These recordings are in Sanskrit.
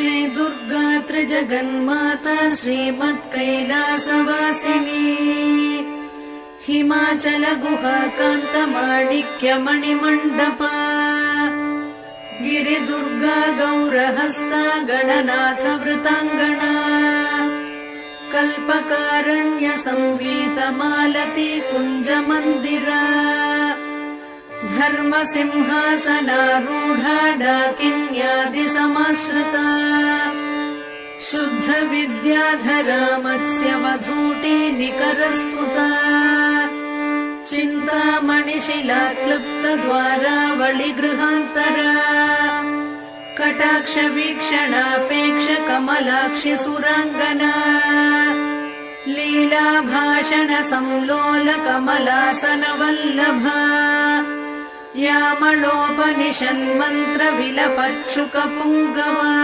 श्री दुर्गा त्रिजगन्माता श्रीमत्कैलासवासिनी हिमाचल गुहा कान्त माणिक्य मणिमण्डपा गिरिदुर्गा गौरहस्ता गणनाथ वृताङ्गना कल्पकारण्य संवीत मालती कुञ्ज मन्दिरा धर्म सिंहासनारूढा डाकिन्यादि समाश्रिता शुद्ध विद्याधरा मत्स्य वधूटी निकरस्तुता चिन्तामणिशिला क्लुप्त द्वारावळि गृहान्तरा कटाक्ष वीक्षणापेक्ष कमलाक्षि सुराङ्गना लीला भाषण संलोल कमलासन वल्लभा यामलोपनिषन्मन्त्र विलपच्छुक पुङ्गवा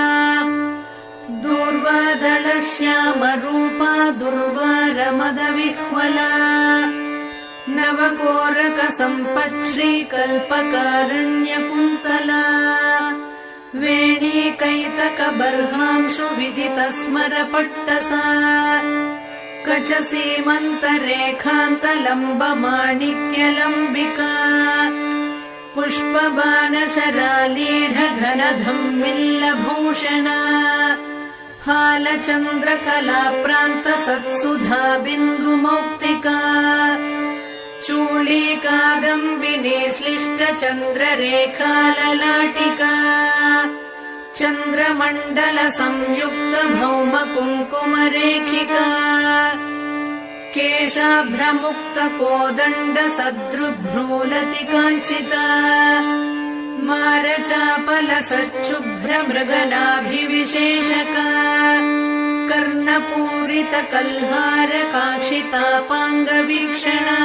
दूर्वादळ श्याम रूपा दुर्वार मद विह्वला नवकोरक सम्पच्छ्री कल्पकारण्य कुन्तला वेणी कैतक बर्हांशु विजित स्मर पट्टसा कच सीमन्त रेखान्त लम्ब माणिक्यलम्बिका पुष्पबाणशरालीढ घन धम्मिल्ल भूषणा हालचन्द्र कलाप्रान्त सत्सुधा बिन्दुमौक्तिका चूली कादम्बिनी श्लिष्ट चन्द्ररेखा ललाटिका चन्द्रमण्डल संयुक्त भौम कुङ्कुमरेखिका केशाभ्रमुक्त कोदण्ड सदृभ्रूलति काञ्चिता मारचापल सच्छुभ्र मृगनाभिविशेषका कर्णपूरित कल्हार काङ्क्षितापाङ्गवीक्षणा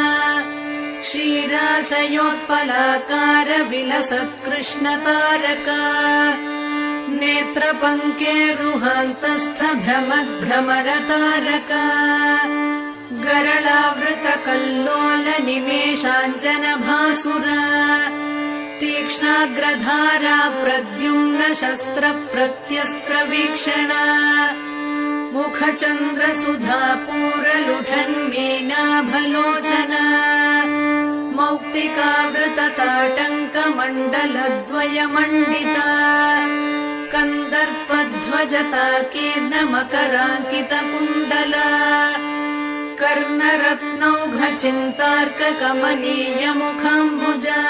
क्षीराशयोत्पलाकार विलसत्कृष्णतारका नेत्रपङ्केरुहान्तस्थ भ्रमद्भ्रमरतारका गरलावृत कल्लोल निमेषाञ्जन भासुरा तीक्ष्णाग्रधारा प्रद्युम्न शस्त्र प्रत्यस्त्र वीक्षणा मुखचन्द्र सुधा पूरलुठन्मीनाभलोचना मौक्तिकावृतताटङ्क मण्डलद्वय मण्डिता कन्दर्पध्वजता कीर्ण मकराङ्कित कुण्डला कर्णरत्नौघ चिन्तार्क कमनीय मुखाम्बुजा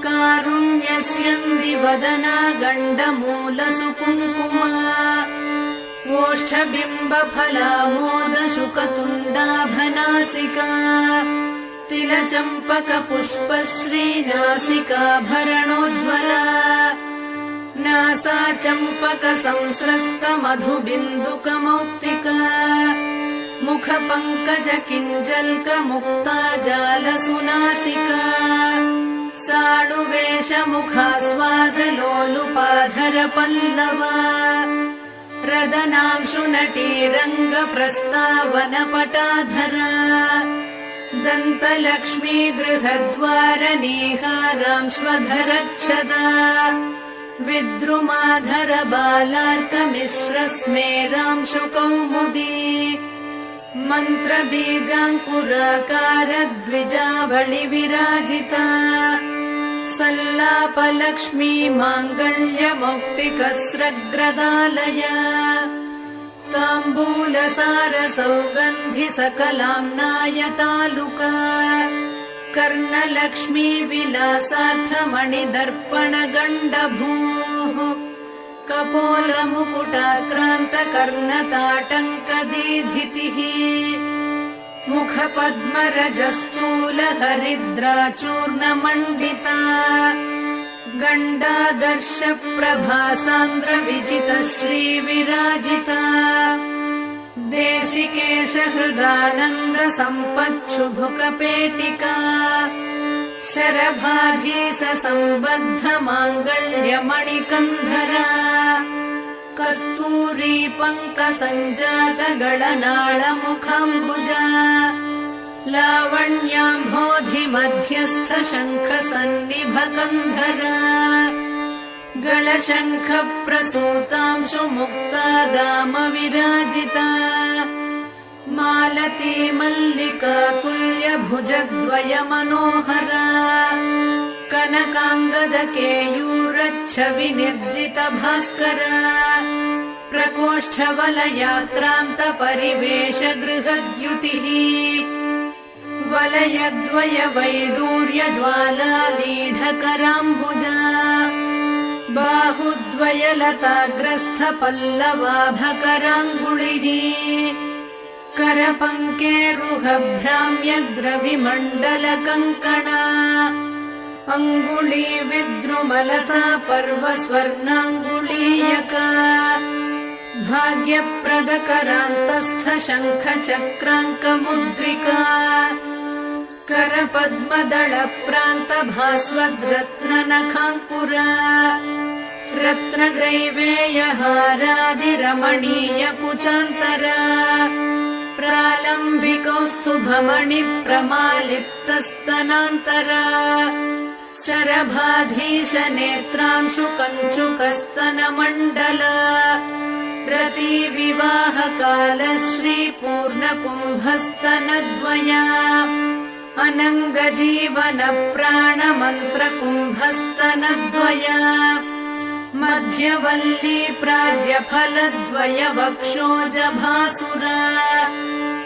कारुण्यस्यन्दि वदना गण्डमूल सुकुङ्कुमा ओष्ठबिम्ब फलामोद शुकतुण्डाभनासिका तिलचम्पक पुष्पश्री नासिकाभरणोज्ज्वला नासा चम्पक संस्रस्त मधुबिन्दुक मौक्तिका मुख पङ्कज किञ्जल्क मुक्ता जाल सुनासिका साणुवेश मुखास्वाद लोलुपाधर पल्लवा रदनांशु नटी रङ्ग प्रस्तावन पटाधरा दन्तलक्ष्मी गृहद्वार नीहारांश्वधरच्छदा विद्रुमाधर बालार्क मिश्र स्मेरांशु कौमुदी मन्त्रबीजाङ्कुराकार द्विजावळि विराजिता सल्लापलक्ष्मी माङ्गल्य मौक्तिकस्रग्रदालया ताम्बूलसार सौगन्धि सकलाम्नायतालुका कर्णलक्ष्मी विलासार्थ मणिदर्पण गण्डभूः कपोल मुकुटाक्रान्त कर्णताटङ्क दीधितिः मुखपद्मरजस्तूल हरिद्राचूर्ण मण्डिता गण्डादर्श प्रभासान्द्र विजित श्री विराजिता देशिकेश हृदानन्द सम्पच्छुभुक पेटिका शरभाधीश सम्बद्ध माङ्गल्य मणिकन्धरा कस्तूरी पङ्क सञ्जात गळनाळ मुखाम्बुजा लावण्याम्भोधि मध्यस्थ शङ्ख सन्निभ कन्धरा गलशङ्ख प्रसूतांशु मुक्ता दाम विराजिता मालती मल्लिका तुल्य भुजद्वय मनोहरा कनकाङ्गद केयूरच्छवि निर्जित भास्करा प्रकोष्ठवलयाक्रान्त परिवेश गृहद्युतिः वलयद्वय वैडूर्य ज्वालालीढकराम्बुजा बाहुद्वय लताग्रस्थ पल्लवाभकराङ्गुलिः करपङ्केरुहभ्राम्यग्रविमण्डल कङ्कणा अङ्गुली विद्रुमलता पर्व स्वर्णाङ्गुलीयका भाग्यप्रदकरान्तस्थ शङ्ख चक्राङ्कमुद्रिका करपद्मदळ प्रान्त भास्वद्रत्न नखाङ्कुरा रत्नग्रैवेयहारादिरमणीय कुचान्तरा प्रालम्बिकौस्तुभमणि प्रमालिप्तस्तनान्तरा शरभाधीश नेत्रांशु कञ्चुकस्तनमण्डल प्रतिविवाहकाल श्रीपूर्णकुम्भस्तनद्वया अनङ्गजीवन प्राणमन्त्रकुम्भस्तनद्वया मध्यवल्ली प्राज्यफलद्वय वक्षोजभासुरा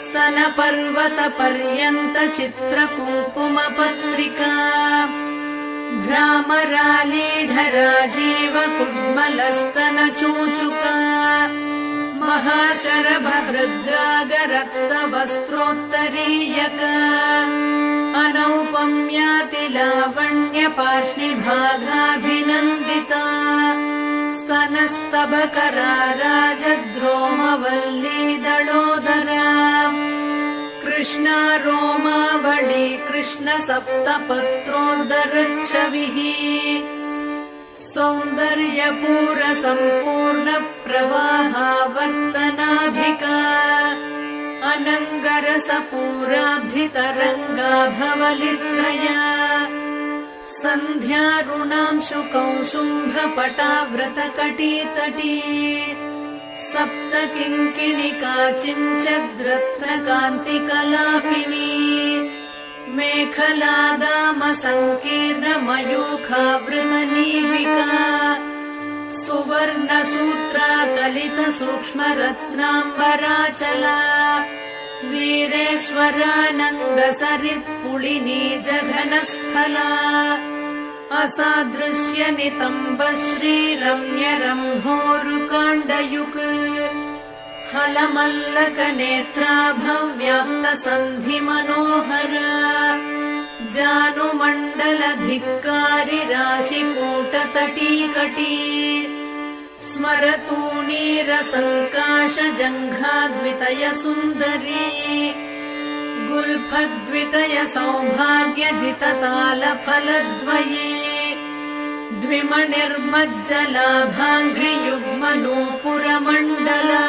स्तनपर्वत पर्यन्त चित्रकुङ्कुमपत्रिका भ्रामरालीढराजीव कुड्मलस्तनचूचुका महाशरभहृद्रागरक्तवस्त्रोत्तरीयका अनौपम्याति लावण्य पार्ष्णिभागाभिनन्दिता स्तनस्तबकरा राजद्रोमवल्ली दळोदरा कृष्णा रोमावळी कृष्ण सप्तपत्रोदरच्छविः सौन्दर्यपूर सम्पूर्ण प्रवाहावर्तनाभिका अनङ्गरसपूराब्धितरङ्गाभवलित्रया सन्ध्यारुणांशु कौसुम्भपटाव्रतकटीतटी सप्त किङ्किणिका चिञ्चद्रत्नकान्तिकलापिनी मेखलादाम सङ्कीर्ण मयूखावृतनीविका सुवर्णसूत्रा कलित सूक्ष्मरत्नाम्बराचला वीरेश्वरानङ्गसरित्पुलिनी जघनस्थला असादृश्य नितम्ब श्रीरम्य रम्भोरुकाण्डयुक् हलमल्लक नेत्राभव्याप्त सन्धि मनोहरा जानुमण्डलधिक्कारि राशिकूटतटीकटी स्मरतूणीरसङ्काश जङ्घाद्वितय सुन्दरी गुल्फद्वितय सौभाग्यजिततालफलद्वये द्विमणिर्मज्जलाभाङ्घ्रियुग्मनूपुरमण्डला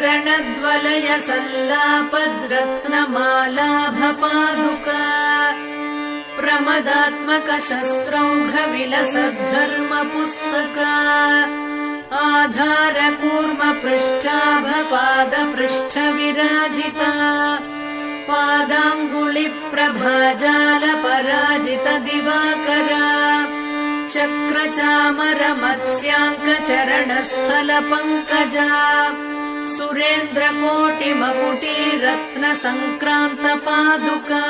रणद्वलय सल्लापद्रत्नमालाभपादुका प्रमदात्मक शस्त्रौघ विलसद्धर्मपुस्तका आधारकूर्म पृष्ठाभपादपृष्ठ विराजिता पादाङ्गुलि प्रभाजाल पराजित दिवाकरा चक्रचामर मत्स्याङ्क चरणस्थल पङ्कजा सुरेन्द्रकोटिमकुटी रत्न सङ्क्रान्त पादुका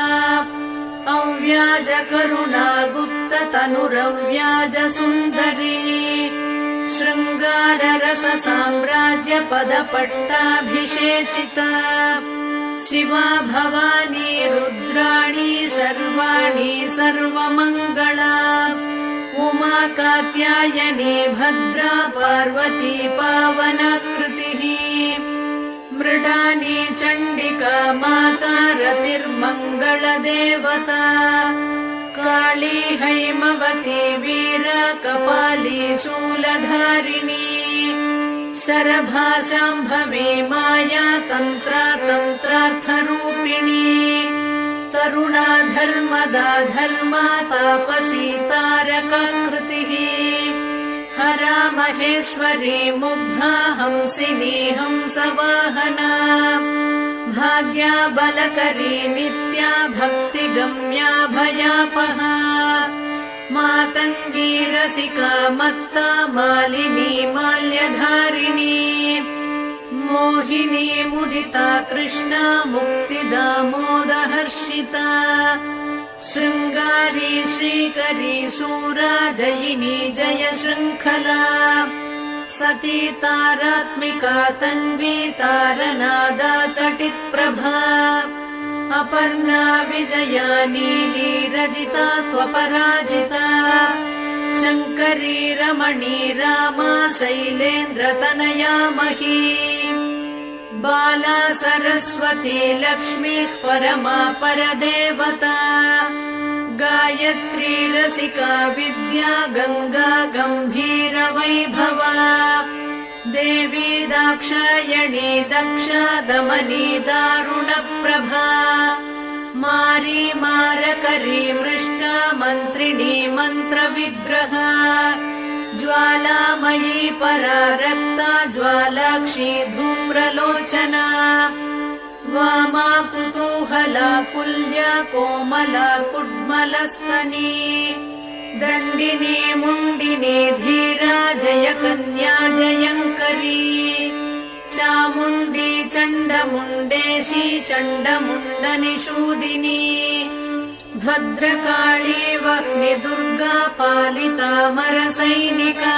अव्याज करुणा गुप्त तनुरव्याज सुन्दरी शृङ्गार रस साम्राज्य पदपट्टाभिषेचिता शिवा भवानी रुद्राणी सर्वाणि सर्वमङ्गला उमा कात्यायनी भद्रा पार्वती पावनाकृतिः मृडानी चण्डिका माता रतिर्मङ्गलदेवता काली हैमवती वीरा कपाली शूलधारिणी शरभा शाम्भवी माया तन्त्रा तन्त्रार्थरूपिणी तरुणा धर्मदा धर्मा तापसी तारकाकृतिः हरा महेश्वरी मुग्धा हंसिनी हंसवाहना भाग्या बलकरी नित्या भक्तिगम्या भयापहा मातङ्गी रसिका मत्ता मालिनी माल्यधारिणी मोहिनी मुदिता कृष्णा मुक्तिदा मोदहर्षिता शृङ्गारी श्रीकरी शूरा जयिनी जय शृङ्खला सती तारात्मिका तन्वी तारनादा तटित्प्रभा अपर्णा विजया नीली रजिता त्वपराजिता शङ्करी रमणी रामा शैलेन्द्रतनया मही बाला सरस्वती लक्ष्मीः परमा परदेवता गायत्री रसिका विद्या गङ्गा गम्भीरवैभवा देवी दाक्षायणी दक्षा दमनी दारुणप्रभा मारी मारकरी मृष्टा मन्त्रिणी मन्त्रविग्रहा ज्वालामयी परा रक्ता ज्वालाक्षी धूम्रलोचना वामा कुतूहला कुल्या कोमला कुड्मलस्तनी दण्डिनी मुण्डिनी धीरा जयकन्या जयङ्करी चामुण्डी चण्डमुण्डेशी चण्डमुण्डनिषूदिनी भद्रकाली वह्नि दुर्गा पालिता मरसैनिका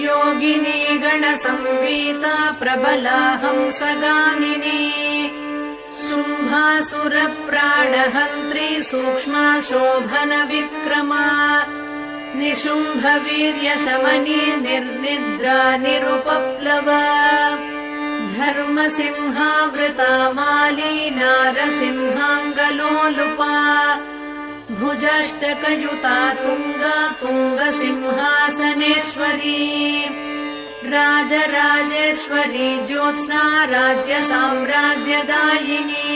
योगिनी गणसंवीता प्रबला हंसगामिनी शुम्भासुरप्राणहन्त्री सूक्ष्मा शोभन विक्रमा निशुम्भ वीर्यशमनी निर्निद्रा निरुपप्लवा धर्मसिंहावृता माली नारसिंहाङ्गलोलुपा भुजाष्टकयुता तुङ्गा तुङ्गसिंहासनेश्वरी राजराजेश्वरी ज्योत्स्ना राज्यसाम्राज्यदायिनी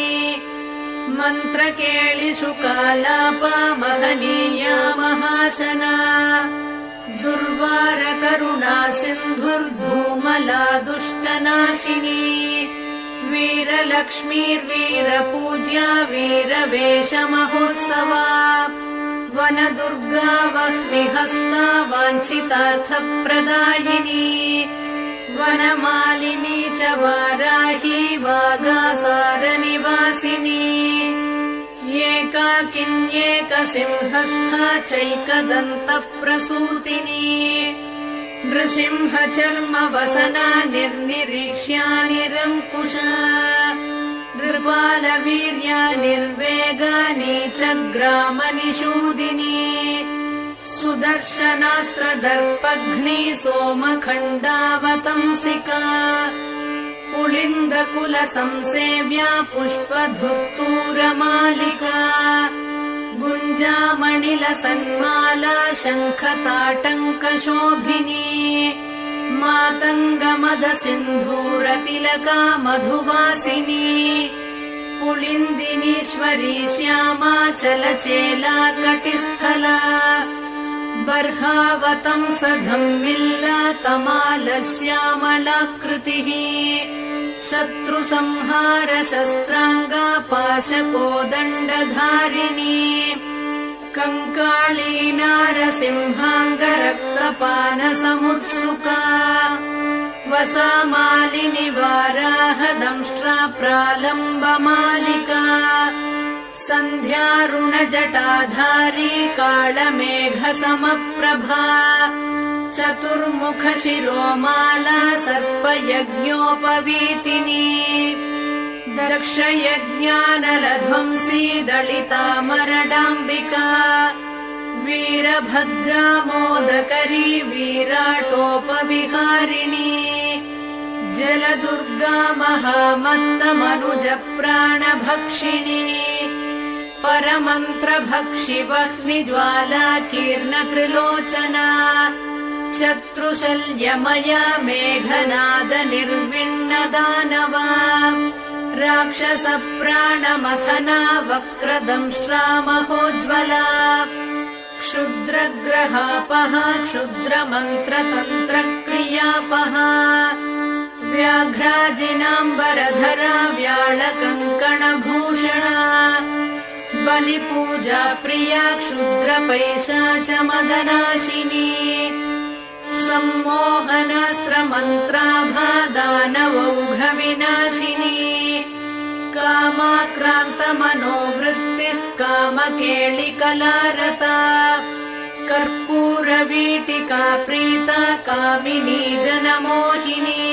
मन्त्रकेळिषु कालापा महनीया महाशना दुर्वार करुणा सिन्धुर्धूमला दुष्टनाशिनी वीरलक्ष्मीर्वीरपूज्या वीरवेषमहोत्सवा वनदुर्गा वह्निहस्ता वाञ्छितार्थप्रदायिनी वनमालिनी च वाराही वागासारनिवासिनी एकाकिन्येकसिंहस्था चैकदन्तप्रसूतिनी नृसिंहचर्मवसना निर्निरीक्ष्या निरङ्कुशा नृपालवीर्या निर्वेगा नीचग्रामनिषूदिनी सुदर्शनास्त्रदर्पघ्नी सोमखण्डावतंसिका पुलिन्दकुलसंसेव्या पुष्पधुर्तूरमालिका गुञ्जामणिलसन्माला शङ्खताटङ्कशोभिनी मातङ्गमदसिन्धूरतिलका मधुवासिनी पुलिन्दिनीश्वरी श्यामा चलचेला कटिस्थला बर्हावतंसधम्मिल्ला तमालश्यामलाकृतिः शत्रुसंहार शस्त्राङ्गा पाशकोदण्डधारिणी कङ्काळी नारसिंहाङ्गरक्तपानसमुत्सुका वसामालिनि वाराहदंष्ट्रा प्रालम्बमालिका सन्ध्यारुणजटाधारी काळमेघसमप्रभा चतुर्मुखशिरोमाला सर्पयज्ञोपवीतिनी दक्षयज्ञानलध्वंसी दलितामरडाम्बिका वीरभद्रा मोदकरी विराटोपविहारिणी जलदुर्गा महामत्तमनुजप्राणभक्षिणी परमन्त्रभक्षि वह्निज्वाला कीर्णत्रिलोचना शत्रुशल्यमया मेघनाद निर्विण्णदानवा राक्षसप्राणमथना वक्रदंष्ट्रा महोज्ज्वला क्षुद्रग्रहापः क्षुद्रमन्त्रतन्त्रक्रियापः व्याघ्राजिनाम्बरधरा व्याळकङ्कणभूषणा बलिपूजा प्रिया क्षुद्रपैशाचमदनाशिनी सम्मोहनास्त्रमन्त्राभा दानवौघविनाशिनी कामाक्रान्तमनोवृत्तिः कामकेलिकलारता कर्पूरवीटिका प्रीता कामिनी जनमोहिनी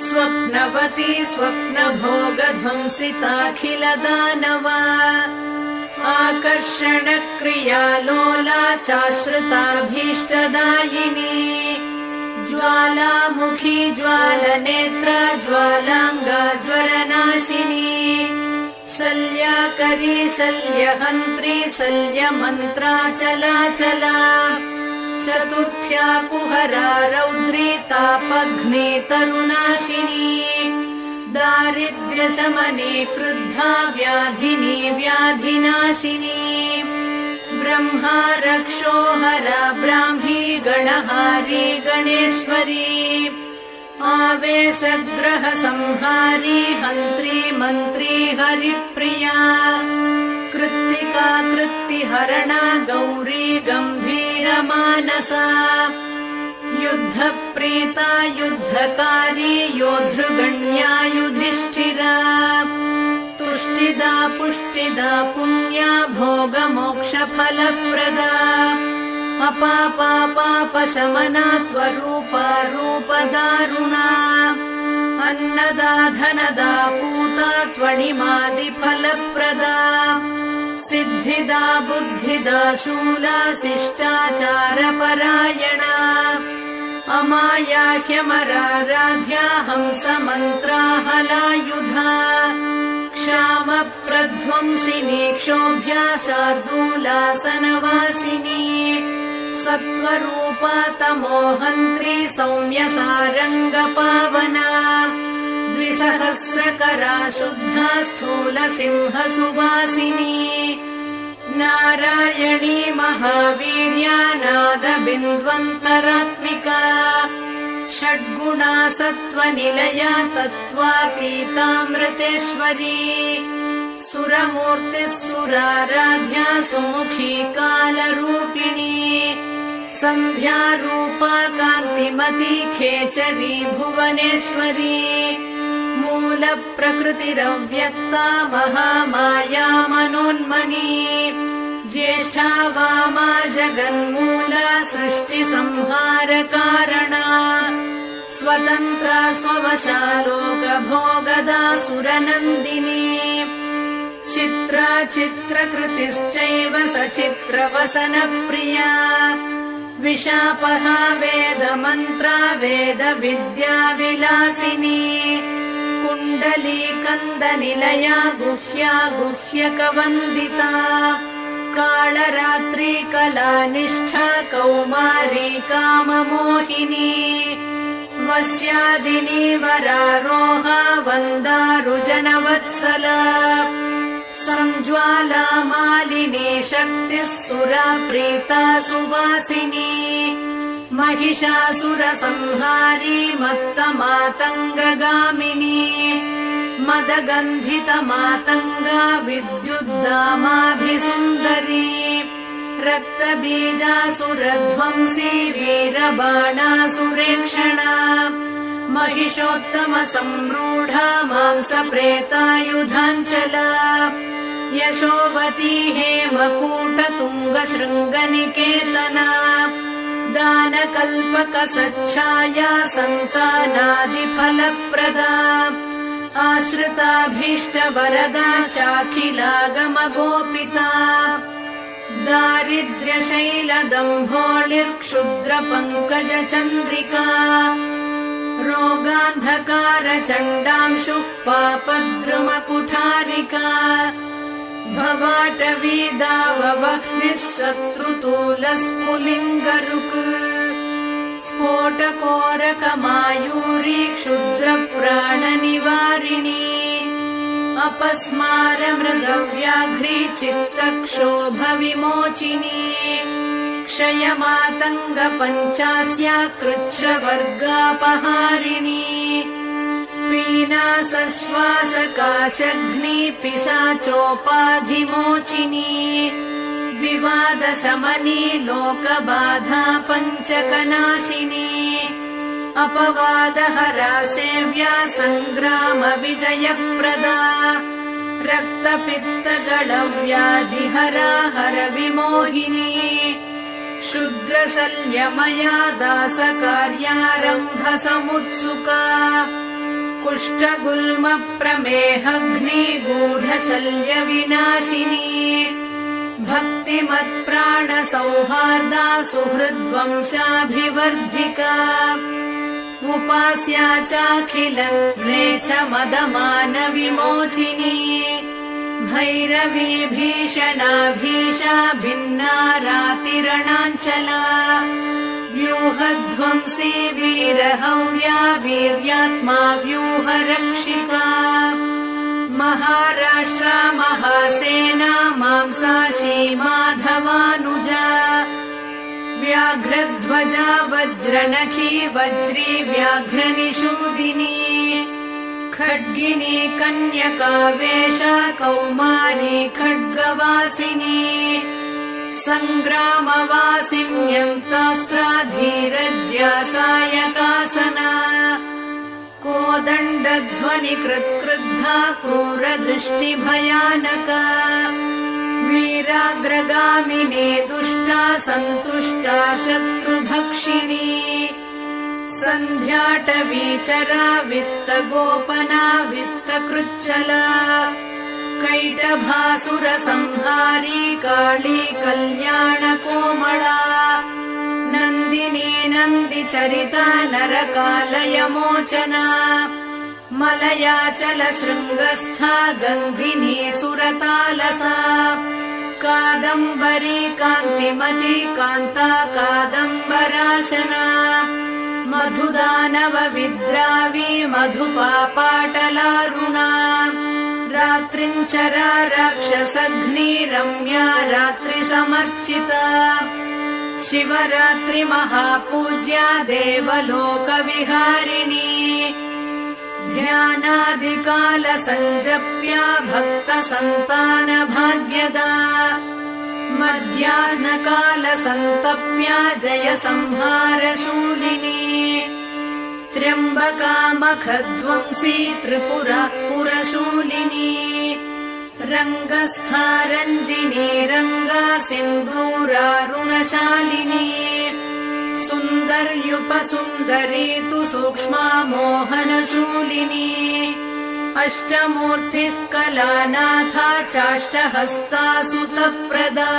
स्वप्नवती स्वप्नभोगध्वंसिताखिलदानवा आकर्षणक्रियालोला चाश्रिताभीष्टदायिनी ज्वालामुखी ज्वालनेत्रा ज्वालाङ्गा ज्वरनाशिनी शल्यकरी शल्यहन्त्री शल्यमन्त्रा चलाचला चतुर्थ्या कुहरा रौद्री तापघ्नी तरुनाशिनी दारिद्र्यशमने क्रुद्धा व्याधिनी व्याधिनाशिनी ब्रह्मा रक्षोहरा ब्राह्मी गणहारी गणेश्वरी आवेशग्रह संहारी हन्त्री मन्त्री हरिप्रिया कृत्तिका कृत्तिहरणा गौरी गम्भीरमानसा युद्धप्रीता युद्धकारी योद्धृगण्या युधिष्ठिरा तुष्टिदा पुष्टिदा पुण्या भोगमोक्षफलप्रदा अपापापापशमना त्वरूपा रूपदारुणा अन्नदा धनदा पूता त्वणिमादिफलप्रदा सिद्धिदा बुद्धिदा शूला शिष्टाचारपरायणा अमाया ह्यमराराध्या हंसमन्त्रा हलायुधा क्षामप्रध्वंसिनी क्षोभ्या शार्दूलासनवासिनी सत्त्वरूपा तमोहन्त्री सौम्यसारङ्गपावना द्विसहस्रकरा शुद्धा स्थूलसिंहसुवासिनी नारायणी महावीर्या नादबिन्द्वन्तरात्मिका षड्गुणा सत्त्वनिलया तत्त्वातीतामृतेश्वरी सुरमूर्तिः सुराराध्या सुमुखी कालरूपिणी सन्ध्यारूपा कान्तिमती खेचरी भुवनेश्वरी मूलप्रकृतिरव्यक्ता महामाया मनोन्मनी ज्येष्ठा वामा जगन्मूला सृष्टिसंहारकारणा स्वतन्त्रा स्ववशालोकभोगदा सुरनन्दिनी चित्रा चित्रकृतिश्चैव सचित्रवसनप्रिया विशापहा वेदमन्त्रा वेदविद्याविलासिनी कुण्डलीकन्दनिलया गुह्या गुह्यकवन्दिता कालरात्रि कलानिष्ठा कौमारी काममोहिनी वस्यादिनी वरारोहा वन्दारुजनवत्सला संज्वाला मालिनी शक्तिः सुरा प्रीता सुवासिनी महिषासुरसंहारी मत्तमातङ्गगामिनी मदगन्धितमातङ्गा विद्युद्दामाभिसुन्दरी रक्तबीजासुरध्वंसी वीरबाणासुरेक्षणा महिषोत्तमसम्रूढा मांसप्रेतायुधाञ्चला यशोवती हेमकूटतुङ्गशृङ्गनिकेतना दानकल्पकसच्छाया सन्तानादिफलप्रदा आश्रिताभीष्टवरदा चाखिलागमगोपिता दारिद्र्यशैलदम्भोळिर्क्षुद्रपङ्कजचन्द्रिका रोगान्धकारचण्डांशुः पापद्रुमकुठारिका भवाटवीदाववह्निः शत्रुतूलस्फुलिङ्गरुक् स्फोटकोरकमायूरी क्षुद्रप्राणनिवारिणी अपस्मारमृगव्याघ्री चित्तक्षोभविमोचिनी क्षयमातङ्गपञ्चास्या कृच्छ्रवर्गापहारिणी पीनासश्वासकाशघ्नी पिशाचोपाधिमोचिनी विवादशमनी लोकबाधा पञ्चकनाशिनी अपवादहरा सेव्या सङ्ग्रामविजयप्रदा रक्तपित्तगणव्याधिहरा हरविमोहिनी क्षुद्रशल्यमया दासकार्यारम्भसमुत्सुका कुष्ठगुल्मप्रमेहघ्नी गूढशल्यविनाशिनी भक्तिमत्प्राणसौहार्दा सुहृद्वंशाभिवर्धिका उपास्या चाखिलम्लेच्छमदमानविमोचिनी भैरवी भीषणा भीषा भिन्ना रातिरणाञ्चला व्यूहध्वंसी वीरहव्या वीर्यात्मा व्यूहरक्षिका महाराष्ट्रा महासेना मांसाशी माधवानुजा व्याघ्रध्वजा वज्रनखी वज्री व्याघ्रनिषूदिनी खड्गिनी कन्यका वेशा कौमारी खड्गवासिनी सङ्ग्रामवासिन्यन्तास्त्राधीरज्या सायकासना कोदण्डध्वनिकृत्क्रुद्धा क्रूरदृष्टिभयानका वीराग्रगामिनी दुष्टा सन्तुष्टा शत्रुभक्षिणी सन्ध्याटवीचरा वित्तगोपना वित्तकृच्छला कैटभासुरसंहारी काली कल्याणकोमला नन्दिनी नन्दिचरिता नरकालयमोचना मलयाचलशृङ्गस्था गन्धिनी सुरतालसा कादम्बरी कान्तिमती कान्ता कादम्बराशना मधुदानवविद्रावी मधुपापाटलारुणा रात्रिञ्चरा राक्षसघ्नी रम्या रात्रिसमर्चिता शिवरात्रि महापूज्या देवलोकविहारिणी ध्यानादिकालसञ्जप्या भक्तसन्तानभाग्यदा मध्याह्नकालसन्तप्या जयसंहारशूलिनी त्र्यम्बकामखध्वंसी त्रिपुरा पुरशूलिनी रङ्गस्था रञ्जिनी रङ्गा सिन्दूरारुणशालिनी सुन्दर्युपसुन्दरी तु सूक्ष्मा मोहनशूलिनी अष्टमूर्तिः कलानाथा चाष्टहस्ता सुतप्रदा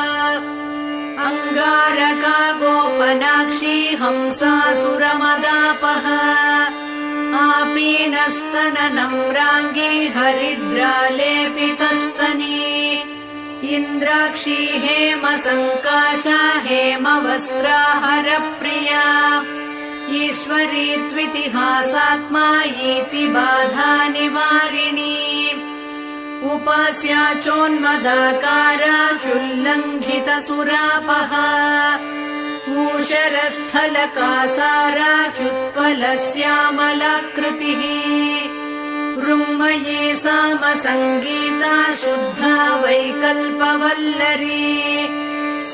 अङ्गारका गोपनाक्षी हंसासुरमदापहा आपीनस्तननम्राङ्गी हरिद्रालेपितस्तनी इन्द्राक्षी हेमसङ्काशा हेमवस्त्रा हरप्रिया ईश्वरी त्वितिहासात्मा इति बाधा निवारिणी उपास्या चोन्मदाकारा ह्युल्लङ्घितसुरापहा ऊषरस्थलकासारा ह्युत्पलश्यामलाकृतिः ऋङ्मयी सामसङ्गीता शुद्धा वैकल्पवल्लरी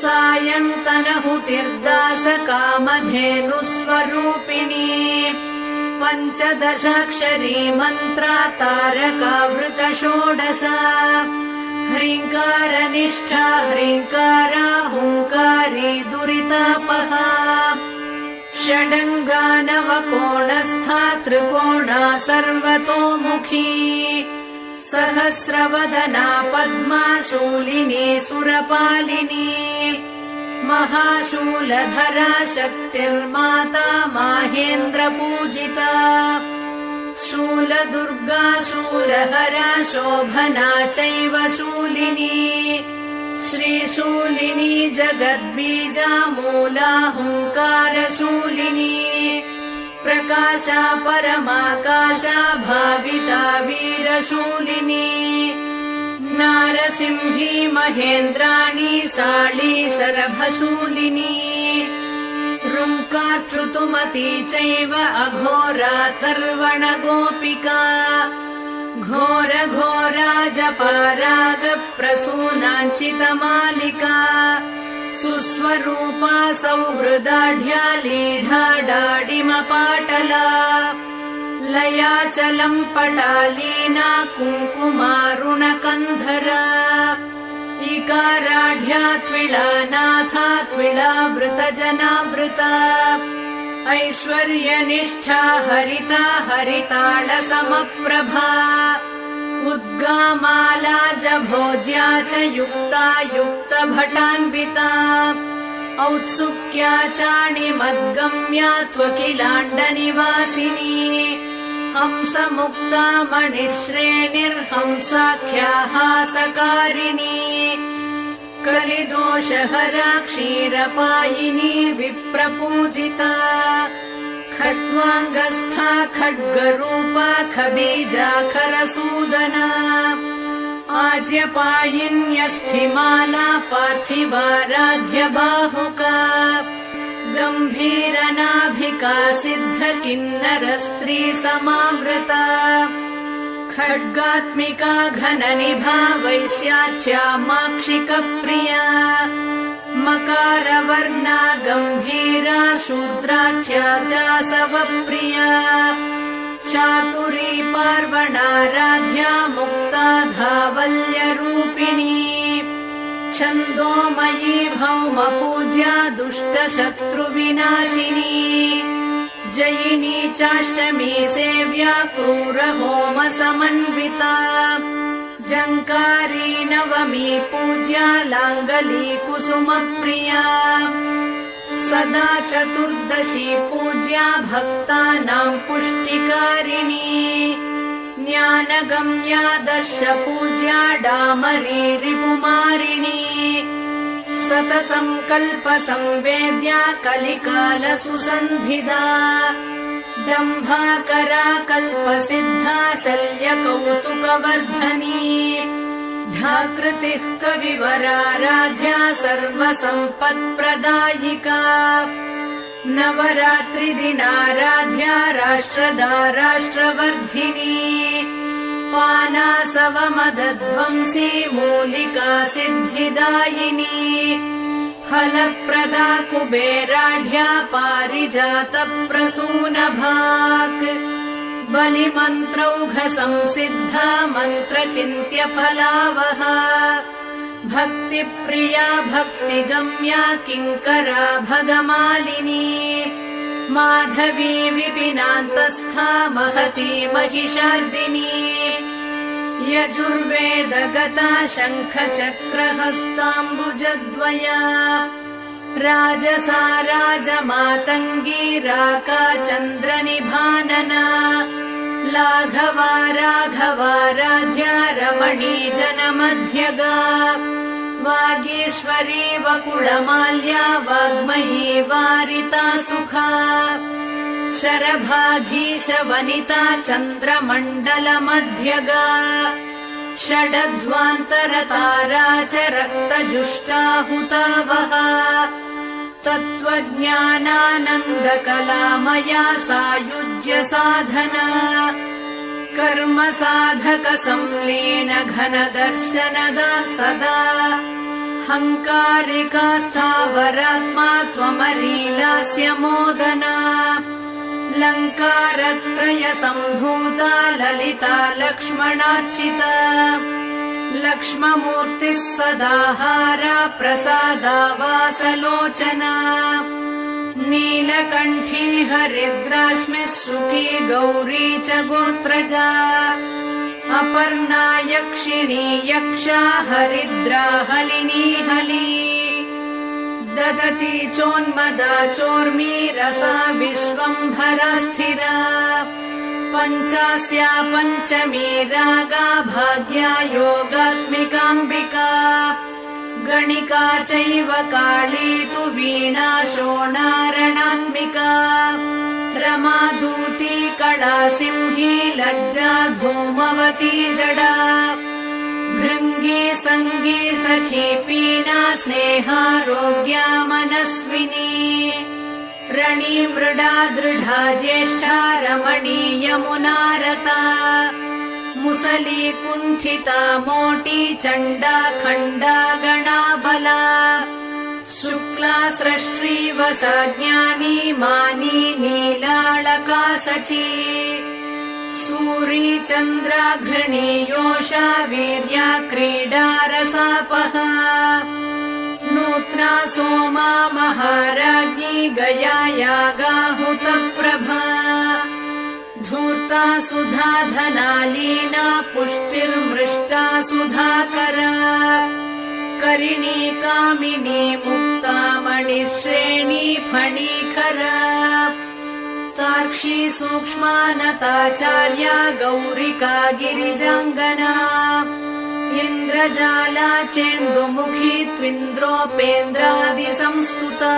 सायन्तनहुतिर्दासकामधेनुस्वरूपिणी पञ्चदशाक्षरी मन्त्रा तारकावृत षोडश ह्रीङ्कारनिष्ठा ह्रीङ्कारा हुङ्कारी दुरितापहा षडङ्गानवकोणस्था त्रिकोणा सर्वतोमुखी सहस्रवदना पद्मा शूलिनी सुरपालिनी महाशूलधरा शक्तिर्माता माहेन्द्रपूजिता शूलदुर्गा शूलहरा शोभना चैव शूलिनी श्रीशूलिनी जगद्बीजा मूला हुङ्कारशूलिनी प्रकाशा परमाकाशा भाविता वीरशूलिनी नारसिंही महेन्द्राणी शाली शरभशूलिनी रुङ्काश्रुतुमती चैव अघोराथर्वण गोपिका घोर घोरा जपाराग प्रसूनाञ्चितमालिका सुस्वरूपा सौहृदाढ्या लीढाडाडिमपाटला लयाचलम् पटालीना कुङ्कुमारुणकन्धरा इकाराढ्या त्विळानाथा त्विळावृतजनावृता ऐश्वर्यनिष्ठा हरिता हरिताडसमप्रभा उद्गामाला जभोज्या च युक्ता युक्तभटान्विता औत्सुक्या चाणिमद्गम्या त्वकिलाण्डनिवासिनी हंसमुक्ता मणिश्रेणिर्हंसाख्या हासकारिणी कलिदोषहरा क्षीरपायिनी विप्रपूजिता खड्वाङ्गस्था खड्गरूपा खबीजाखरसूदना आज्यपायिन्यस्थिमाला पार्थिवाराध्य बाहुका गम्भीरनाभिका सिद्ध किन्नर स्त्री समावृता खड्गात्मिका घननिभा वैश्याच्या माक्षिक प्रिया मकारवर्णा गम्भीरा शूद्राच्या जासवप्रिया चातुरी पार्वणाराध्या मुक्ता धावल्यरूपिणी छन्दोमयी भौमपूज्या दुष्टशत्रुविनाशिनी जयिनी चाष्टमी सेव्या क्रूरहोमसमन्विता जङ्कारी नवमी पूज्या लाङ्गली कुसुमप्रिया सदा चतुर्दशी पूज्या भक्तानाम् पुष्टिकारिणी ज्ञानगम्या दश पूज्या डामरी रिपुमारिणी सततम् कल्पसंवेद्या कलिकालसुसन्धिदा दम्भाकरा कल्पसिद्धा शल्यकौतुकवर्धनी ढाकृतिः कविवराराध्या सर्वसम्पत्प्रदायिका नवरात्रिदिनाराध्या राष्ट्रदा राष्ट्रवर्धिनी पानासवमदध्वंसी मूलिका सिद्धिदायिनी फलप्रदा कुबेराढ्या पारिजातप्रसूनभाक् बलिमन्त्रौघसंसिद्धा मन्त्रचिन्त्यफलावहा भक्तिप्रिया भक्तिगम्या किङ्करा भगमालिनी माधवी विपिनान्तस्था महती महिषार्दिनी यजुर्वेदगता शङ्खचक्रहस्ताम्बुजद्वया राजसा राजमातङ्गी राका चन्द्रनिभानना लाघवा राघवाराध्या रमणी जनमध्यगा वागीश्वरी वकुळमाल्या वाग्मयी वारिता सुखा शरभाधीश वनिता चन्द्रमण्डलमध्यगा षडध्वान्तरतारा च रक्तजुष्टाहुतावहा तत्त्वज्ञानानन्दकलामया सायुज्य साधना कर्म साधक संलीन घनदर्शनदा सदा हङ्कारिका स्थावरात्मा त्वमरीलास्य मोदना लङ्कारत्रय सम्भूता ललिता लक्ष्मणार्चिता लक्ष्ममूर्तिः सदाहारा प्रसादा वासलोचना नीलकण्ठी हरिद्राश्मिः शुकी गौरी च गोत्रजा अपर्णा यक्षिणी यक्षा हरिद्रा हलिनी हली ददती चोन्मदा चोर्मी रसा विश्वम्भरा स्थिरा पञ्चास्या पञ्चमी रागा भाग्या योगात्मिकाम्बिका गणिका चैव काली तु वीणा शोणारणात्मिका रमादूती कला सिंही लज्जा धूमवती जडा भृङ्गी सङ्गी सखी पीना स्नेहारोग्या मनस्विनी ರಣಿ ಮೃಡಾ ದೃಢಾ ಜ್ಯೇಷ್ಠಾ ರಮಣೀ ಯಮುನಾರತಾ ಮುಸಲಿ ಕುಂಠಿತ ಮೋಟಿ ಚಂಡಾ ಖಂಡ ಗಣಾಬಲ ಶುಕ್ಲಾ ಸೃಷ್ಟ್ರೀ ವಶಾಜ್ಞಾನಿ ಮಾನಿ ನೀಲಾಳಕಾ ಶಚಿ ಸೂರಿ ಚಂದ್ರ ಘೃಣಿ ಯೋಷಾ ವೀರ್ಯ ಕ್ರೀಡಾ ರಸಾಪಹ नूत्ना सोमा महाराज्ञी गया यागाहुत प्रभा धूर्ता सुधा धनालीना पुष्टिर्मृष्टा सुधाकरा करिणी कामिनी मुक्ता मणिश्रेणी फणीकरा तार्क्षी सूक्ष्मानताचार्या गौरिका गिरिजाङ्गना इन्द्रजाला चेन्दुमुखी त्विन्द्रोपेन्द्रादिसंस्तुता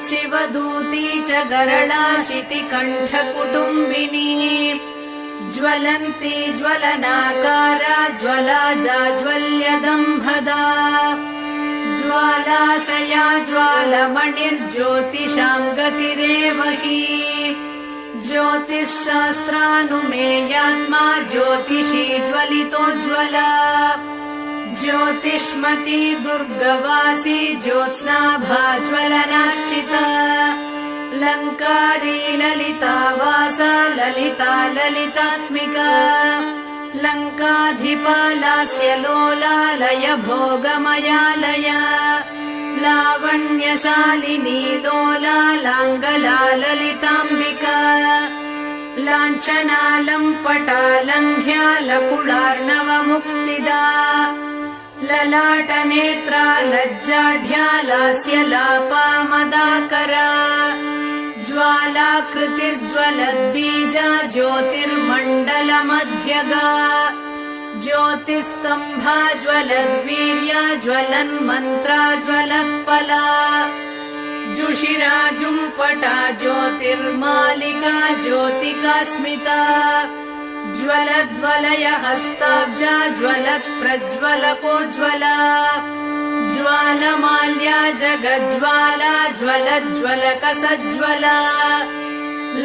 शिवदूती च गरला शितिकण्ठकुटुम्बिनी ज्वलन्ती ज्वलनाकारा ज्वला जाज्वल्यदम्भदा ज्वालाशया ज्वालमणिर्ज्योतिषाम् गतिरेव हि ज्योतिःशास्त्रानुमेयात्मा ज्योतिषी ज्वलितोज्ज्वला ज्योतिष्मती दुर्गवासी ज्योत्स्नाभा ज्वलनार्चिता लङ्कारी ललिता वासा ललिता ललितात्मिका लङ्काधिपा लास्य लोला लय भोगमयालया लावण्यशालिनी लोला लाङ्गला ललिताम्बिका लाञ्छना लम्पटा लङ्घ्या लकुलार्णवमुक्तिदा ललाटनेत्रा लज्जाढ्या लास्य लापा मदाकरा ज्वालाकृतिर्ज्वलद्बीजा ज्योतिर्मण्डलमध्यगा ज्योतिस्तम्भा ज्वलद्वीर्या ज्वलन्मन्त्रा ज्वलत्पला जुषिराजुम्पटा ज्योतिर्मालिका ज्योतिकास्मिता ज्वलद्वलय हस्ताब्जा ज्वलत्प्रज्वलकोज्ज्वला ज्वालमाल्या जगज्ज्वाला ज्वलज्ज्वलकसज्ज्वला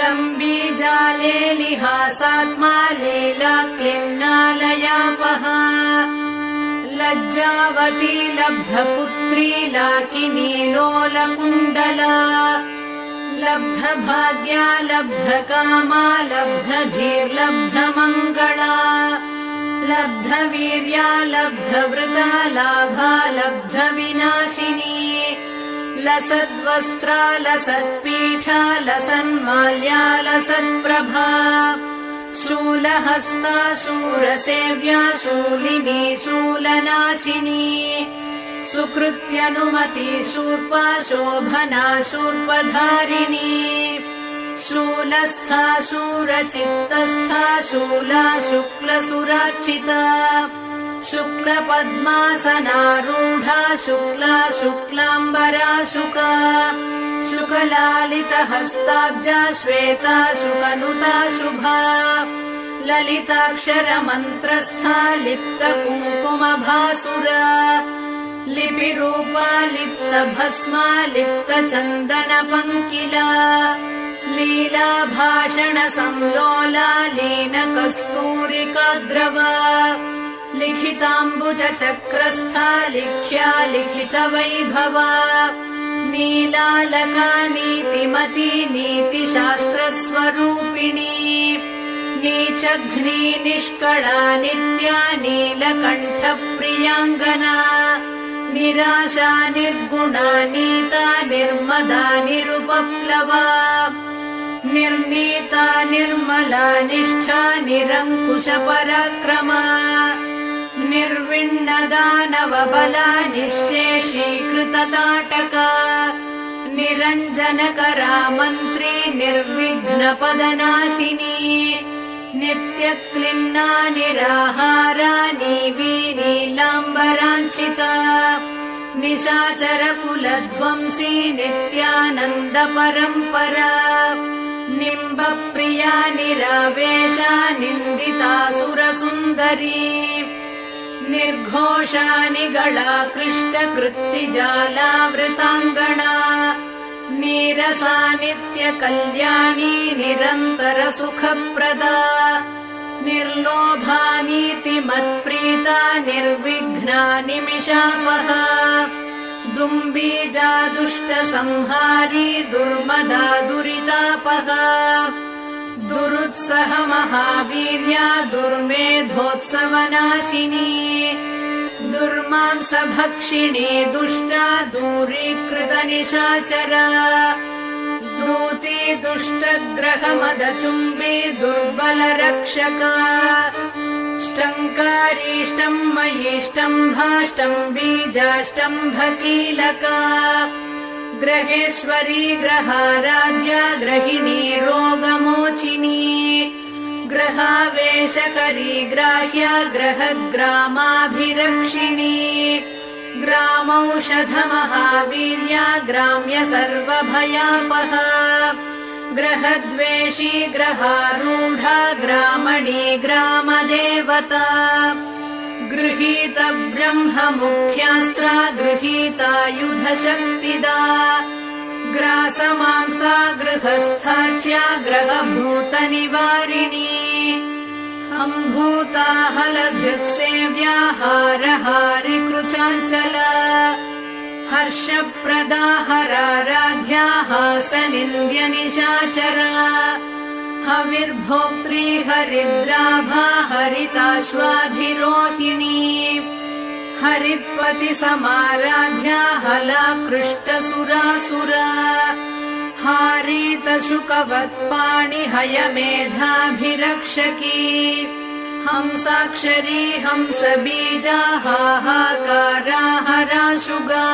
लम्बीजाले लिहासात्मा लीला क्लिन्नालयापहा लज्जावती लब्धपुत्री लाकिनी लोलकुण्डला लब्धभाग्या लब्धकामा लब्धधीर्लब्धमङ्गला लब्धवीर्या लब्धवृता लाभा लब्धविनाशिनी लसद्वस्त्रा लसत्पीठा लसन्माल्या लसत्प्रभा शूलहस्ता शूरसेव्या शूलिनी शूलनाशिनी सुकृत्यनुमती शूर्पा शोभना शूर्पधारिणी शूलस्था शूरचित्तस्था शूला शुक्लसुरार्चिता शुक्लपद्मासनारूढा शुक्ला शुक्लाम्बरा शुका शुकलालितहस्ताब्जा श्वेता शुकनुता शुभा ललिताक्षरमन्त्रस्था लिप्तकुङ्कुमभासुरा लिपिरूपा लिप्तभस्मा लिप्तचन्दनपङ्किला लीलाभाषणसंलोला लीनकस्तूरिकाद्रवा लिखिताम्बुजचक्रस्था लिख्या लिखितवैभवा नीलालका नीतिमती नीतिशास्त्रस्वरूपिणी नीचघ्नी निष्कळा नित्या नीलकण्ठप्रियाङ्गना निराशा निर्गुणा नीता निर्मदा निरुपप्लवा निर्नीता निर्मला निष्ठा निरङ्कुशपराक्रमा निर्विण्णदानवबला निःशेषीकृतताटका निरञ्जनकरा मन्त्री निर्विघ्नपदनाशिनी नित्यक्लिन्ना निराहारा नीवी नीलाम्बराञ्चिता निशाचरकुलध्वंसी नित्यानन्दपरम्परा निम्बप्रिया निरावेशा निन्दितासुरसुन्दरी निर्घोषा निगळा कृष्टकृत्तिजालावृताङ्गणा नीरसा नित्यकल्याणी निरन्तरसुखप्रदा निर्लोभा नीतिमत्प्रीता निर्विघ्ना निमिषापहा दुम्बीजा दुष्टसंहारी दुर्मदा दुरितापहा दुरुत्सह महावीर्या दुर्मेधोत्सवनाशिनी दुर्मांसभक्षिणी दुष्टा दूरीकृतनिशाचरा दूती दुष्टग्रहमदचुम्बी दुर्बलरक्षका ष्टङ्कारीष्टम्मयीष्टम्भाष्टम्बीजाष्टम्भकीलका ग्रहेश्वरी ग्रहाराध्या ग्रहिणी रोगमोचिनी ग्रहावेशकरी ग्राह्या ग्रहग्रामाभिरक्षिणी ग्रामौषधमहावीर्या ग्राम्य सर्वभयापहा ग्रहद्वेषी ग्रहारूढा ग्रामणी ग्रामदेवता गृहीत ब्रह्ममुख्यास्त्रा गृहीतायुधशक्तिदा ग्रासमांसा गृहस्थार्च्या ग्रहभूतनिवारिणी हम्भूता हलधृत्सेव्या हारहारिकृचाञ्चला हर्षप्रदा हराराध्या हासनिन्द्यनिशाचरा हविर्भोक्त्री हरिद्राभा हरिताश्वाधिरोहिणी हरित्पतिसमाराध्या हलाकृष्टसुरासुरा हारीतशुकवत्पाणि हयमेधाभिरक्षकी हंसाक्षरी हंसबीजा हाहाकारा हराशुगा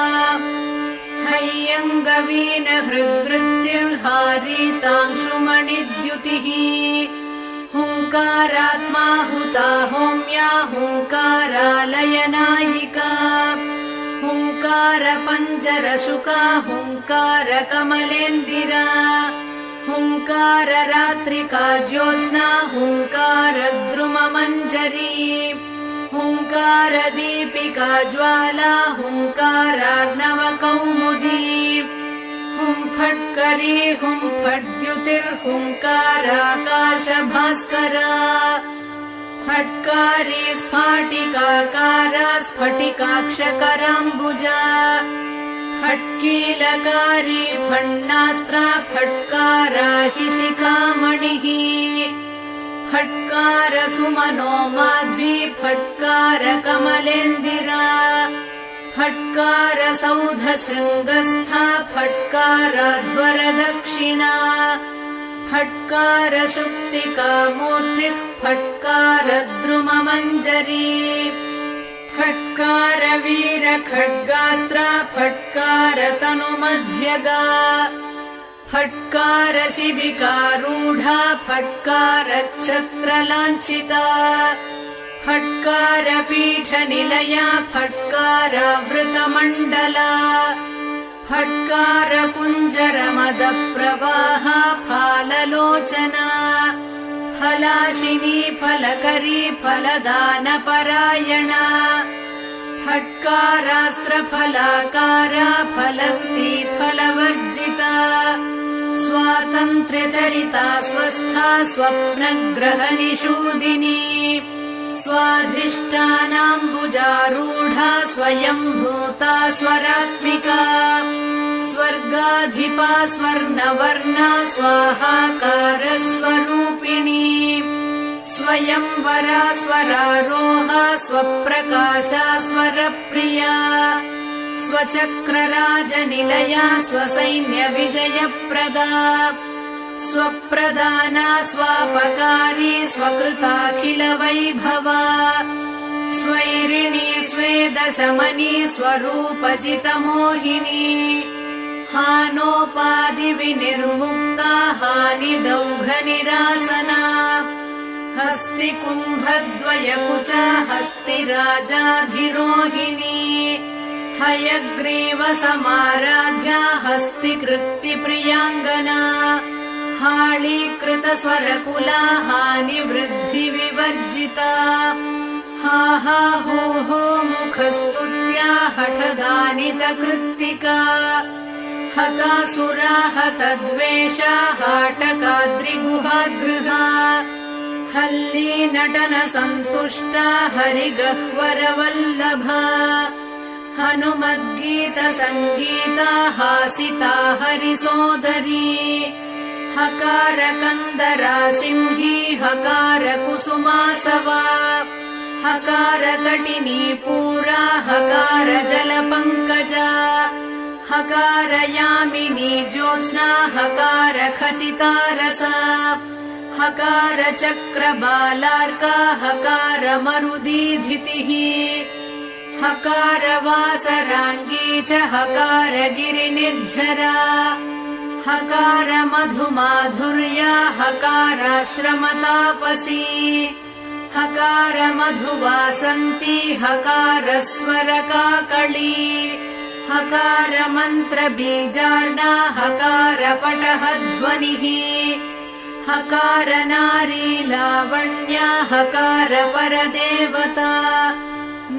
हैयङ्गवीन हृद्वृत्तिर्हारीतांशुमणिद्युतिः हुङ्कारात्मा हुता होम्या हुङ्कारालयनायिका हुङ्कारपञ्जरशुका हुङ्कारकमलेन्दिरा हुङ्काररात्रिका ज्योत्स्ना हुङ्कारद्रुममञ्जरी हुङ्कारदीपिका ज्वाला हुङ्कारार्णवकौमुदी हुंफट्करी हुंफट्द्युतिर्हुङ्काराकाशभास्करा फट्कारी स्फाटिकाकारा स्फटिकाक्षकराम्बुजा फट्कीलकारी फण्णास्त्रा फट्कारा हि शिखामणिः फट्कारसुमनो माध्वी फट्कारकमलेन्दिरा फट्कारसौधशृङ्गस्था फट्काराध्वरदक्षिणा फट्कारशुक्तिका मूर्तिः फट्कारद्रुममञ्जरी फट्कारवीरखड्गास्त्रा फट्कारतनुमध्यगा फट्कारशिबिकारूढा फट्कारच्छत्रलाञ्छिता फट्कारपीठनिलया फट्कारावृतमण्डला फट्कारकुञ्जरमदप्रवाहा फाललोचना फलाशिनी फलकरी फलदानपरायणा फट्कारास्त्रफलाकारा फलन्ती फलवर्जिता स्वातन्त्र्यचरिता स्वस्था स्वप्नग्रहनिषूदिनी स्वाधिष्ठानाम्बुजारूढा स्वयंभूता स्वरात्मिका स्वर्गाधिपा स्वर्णवर्णा स्वाहाकारस्वरूपिणी स्वयंवरा स्वरारोहा स्वप्रकाशा स्वरप्रिया स्वचक्रराजनिलया स्वसैन्यविजयप्रदा स्वप्रदाना स्वापकारी स्वकृताखिलवैभवा स्वैरिणी स्वेदशमनी स्वरूपजितमोहिनी हानोपाधिविनिर्मुक्ता हानिदौघनिरासना हस्तिकुम्भद्वयकुचा हस्तिराजाधिरोहिणी हयग्रीवसमाराध्या हस्तिकृत्तिप्रियाङ्गना हाळीकृतस्वरकुला हानिवृद्धिविवर्जिता हा हा हो हो मुखस्तुत्या हठदानितकृत्तिका हतासुरा हतद्वेषा हाटकाद्रिगुहागृहा हल्ली नटन सन्तुष्टा हरिगह्वरवल्लभा हनुमद्गीत सङ्गीता हासिता हरिसोदरी हकार कन्दरा सिंही हकार कुसुमासवा हकार तटिनी पूरा हकार जलपङ्कजा हकार यामिनी ज्योत्स्ना हकार खचितारसा हकार चक्रबालार्का हकार मरुदीधितिः हकार वासराङ्गी च हकार गिरिनिर्झरा हकार मधुमाधुर्या हकाराश्रमतापसी हकार मधुवासन्ती हकार स्वरकाकली हकार मन्त्रबीजार्णा हकार पटहध्वनिः हकार नारी लावण्या हकार परदेवता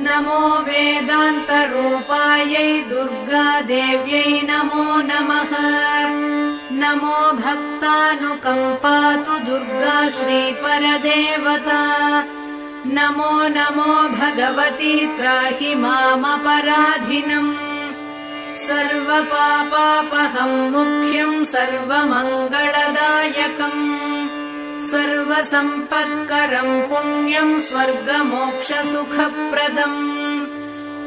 नमो वेदान्तरूपायै दुर्गादेव्यै नमो नमः नमो भक्तानुकम्पातु दुर्गा श्रीपरदेवता नमो नमो भगवती त्राहि मामपराधिनम् सर्वपापापहम् मुख्यम् सर्वमङ्गलदायकम् सर्वसम्पत्करम् पुण्यम् स्वर्गमोक्षसुखप्रदम्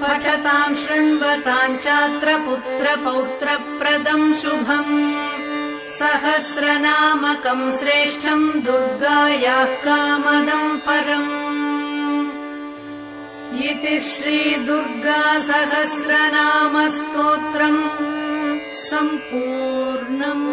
पठताम् शृण्वताम् चात्र पुत्रपौत्रप्रदम् शुभम् सहस्रनामकम् श्रेष्ठम् दुर्गायाः कामदम् परम् इति श्रीदुर्गा सहस्रनामस्तोत्रम् सम्पूर्णम्।